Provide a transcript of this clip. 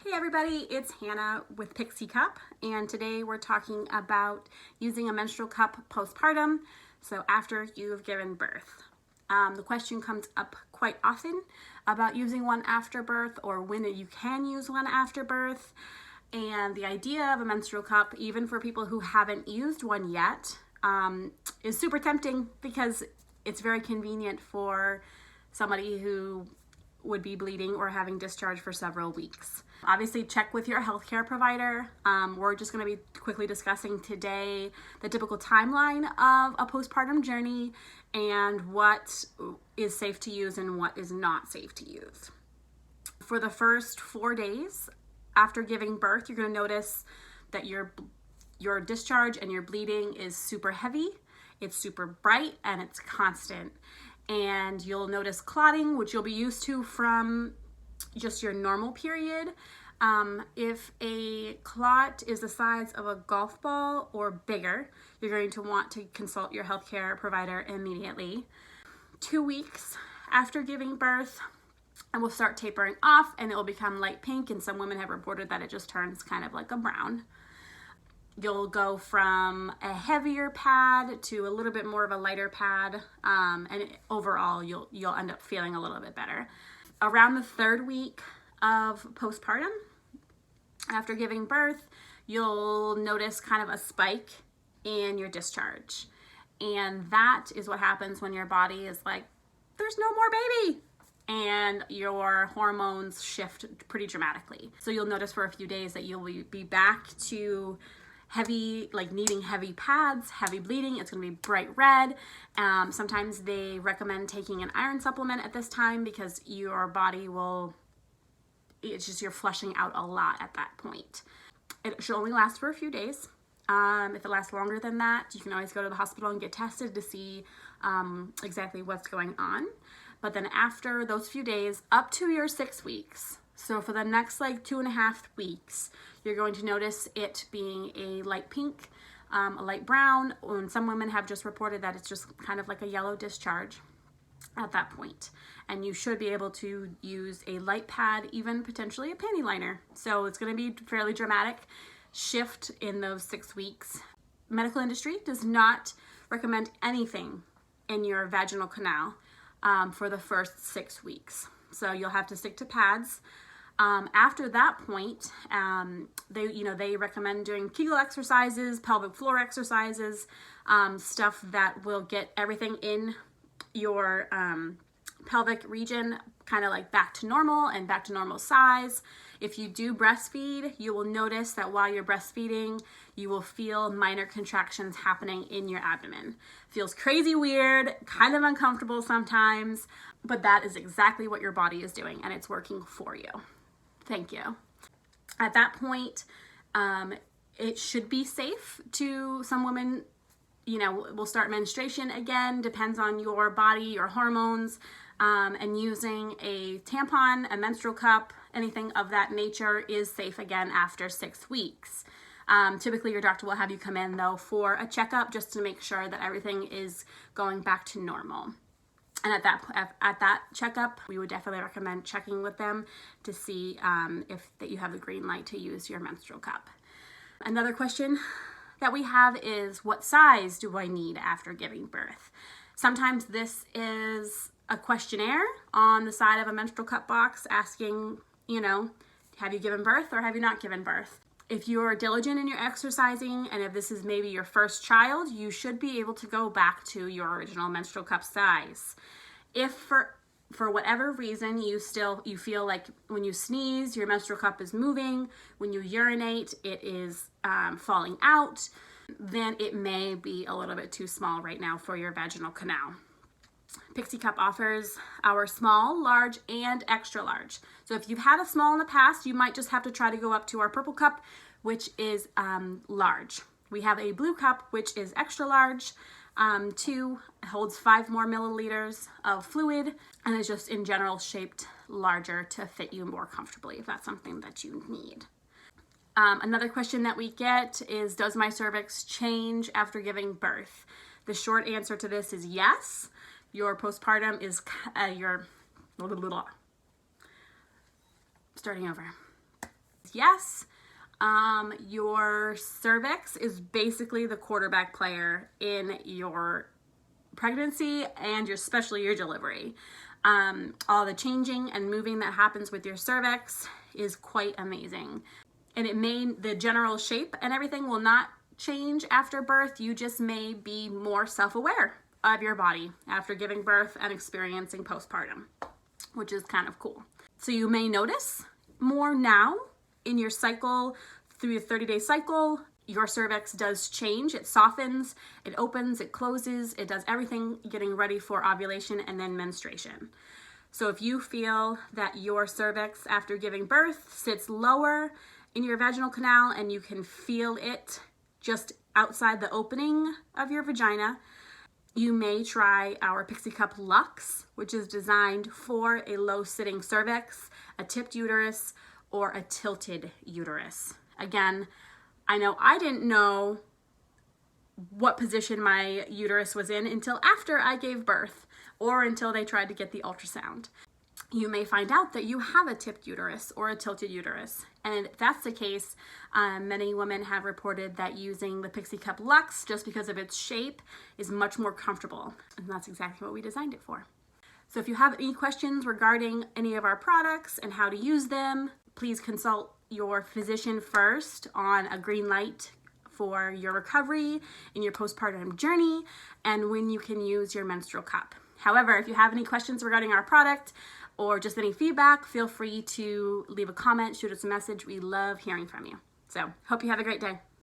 Hey everybody, it's Hannah with Pixie Cup, and today we're talking about using a menstrual cup postpartum, so after you've given birth. The question comes up quite often about using one after birth or when you can use one after birth. And the idea of a menstrual cup, even for people who haven't used one yet, is super tempting because it's very convenient for somebody who would be bleeding or having discharge for several weeks. Obviously, check with your healthcare provider. We're just going to be quickly discussing today the typical timeline of a postpartum journey and what is safe to use and what is not safe to use. For the first 4 days after giving birth, you're going to notice that your discharge and your bleeding is super heavy, it's super bright, and it's constant. And you'll notice clotting, which you'll be used to from just your normal period. If a clot is the size of a golf ball or bigger, you're going to want to consult your healthcare provider immediately. 2 weeks after giving birth, it will start tapering off and it will become light pink, and some women have reported that it just turns kind of like a brown. You'll go from a heavier pad to a little bit more of a lighter pad, and overall you'll end up feeling a little bit better. Around the 3rd week of postpartum, after giving birth, you'll notice kind of a spike in your discharge. And that is what happens when your body is like, there's no more baby. And your hormones shift pretty dramatically. So you'll notice for a few days that you'll be back to heavy, like needing heavy pads, heavy bleeding. It's going to be bright red. Sometimes they recommend taking an iron supplement at this time because your body it's just you're flushing out a lot at that point. It should only last for a few days. If it lasts longer than that, you can always go to the hospital and get tested to see exactly what's going on. But then after those few days, up to your 6 weeks, so for the next 2.5 weeks, you're going to notice it being a light pink, a light brown, and some women have just reported that it's just kind of like a yellow discharge at that point. And you should be able to use a light pad, even potentially a panty liner. So it's going to be fairly dramatic shift in those 6 weeks. Medical industry does not recommend anything in your vaginal canal for the first 6 weeks. So you'll have to stick to pads. After that point, they recommend doing Kegel exercises, pelvic floor exercises, stuff that will get everything in your pelvic region kind of like back to normal and back to normal size. If you do breastfeed, you will notice that while you're breastfeeding, you will feel minor contractions happening in your abdomen. Feels crazy weird, kind of uncomfortable sometimes, but that is exactly what your body is doing, and it's working for you. Thank you. At that point, it should be safe to some women. Will start menstruation again, depends on your body, your hormones, and using a tampon, a menstrual cup, anything of that nature is safe again after 6 weeks. Typically your doctor will have you come in though for a checkup just to make sure that everything is going back to normal. And at that checkup, we would definitely recommend checking with them to see if that you have the green light to use your menstrual cup. Another question that we have is, what size do I need after giving birth? Sometimes this is a questionnaire on the side of a menstrual cup box asking, have you given birth or have you not given birth? If you're diligent in your exercising and if this is maybe your first child, you should be able to go back to your original menstrual cup size. If for whatever reason you feel like when you sneeze, your menstrual cup is moving, when you urinate, it is falling out, then it may be a little bit too small right now for your vaginal canal. Pixie Cup offers our small, large, and extra large. So if you've had a small in the past, you might just have to try to go up to our purple cup, which is large. We have a blue cup, which is extra large. 2 holds 5 more milliliters of fluid and is just in general shaped larger to fit you more comfortably if that's something that you need. Another question that we get is, does my cervix change after giving birth? The short answer to this is yes. Your postpartum is starting over. Yes, your cervix is basically the quarterback player in your pregnancy and especially your delivery. All the changing and moving that happens with your cervix is quite amazing. And the general shape and everything will not change after birth. You just may be more self-aware of your body after giving birth and experiencing postpartum, which is kind of cool. So you may notice more now in your cycle, through your 30-day cycle, your cervix does change. It softens, it opens, it closes, it does everything getting ready for ovulation and then menstruation. So if you feel that your cervix after giving birth sits lower in your vaginal canal and you can feel it just outside the opening of your vagina, you may try our Pixie Cup Lux, which is designed for a low-sitting cervix, a tipped uterus, or a tilted uterus. Again, I know I didn't know what position my uterus was in until after I gave birth or until they tried to get the ultrasound. You may find out that you have a tipped uterus or a tilted uterus. And if that's the case, many women have reported that using the Pixie Cup Lux, just because of its shape, is much more comfortable. And that's exactly what we designed it for. So if you have any questions regarding any of our products and how to use them, please consult your physician first on a green light for your recovery in your postpartum journey and when you can use your menstrual cup. However, if you have any questions regarding our product or just any feedback, feel free to leave a comment, shoot us a message. We love hearing from you. So, hope you have a great day.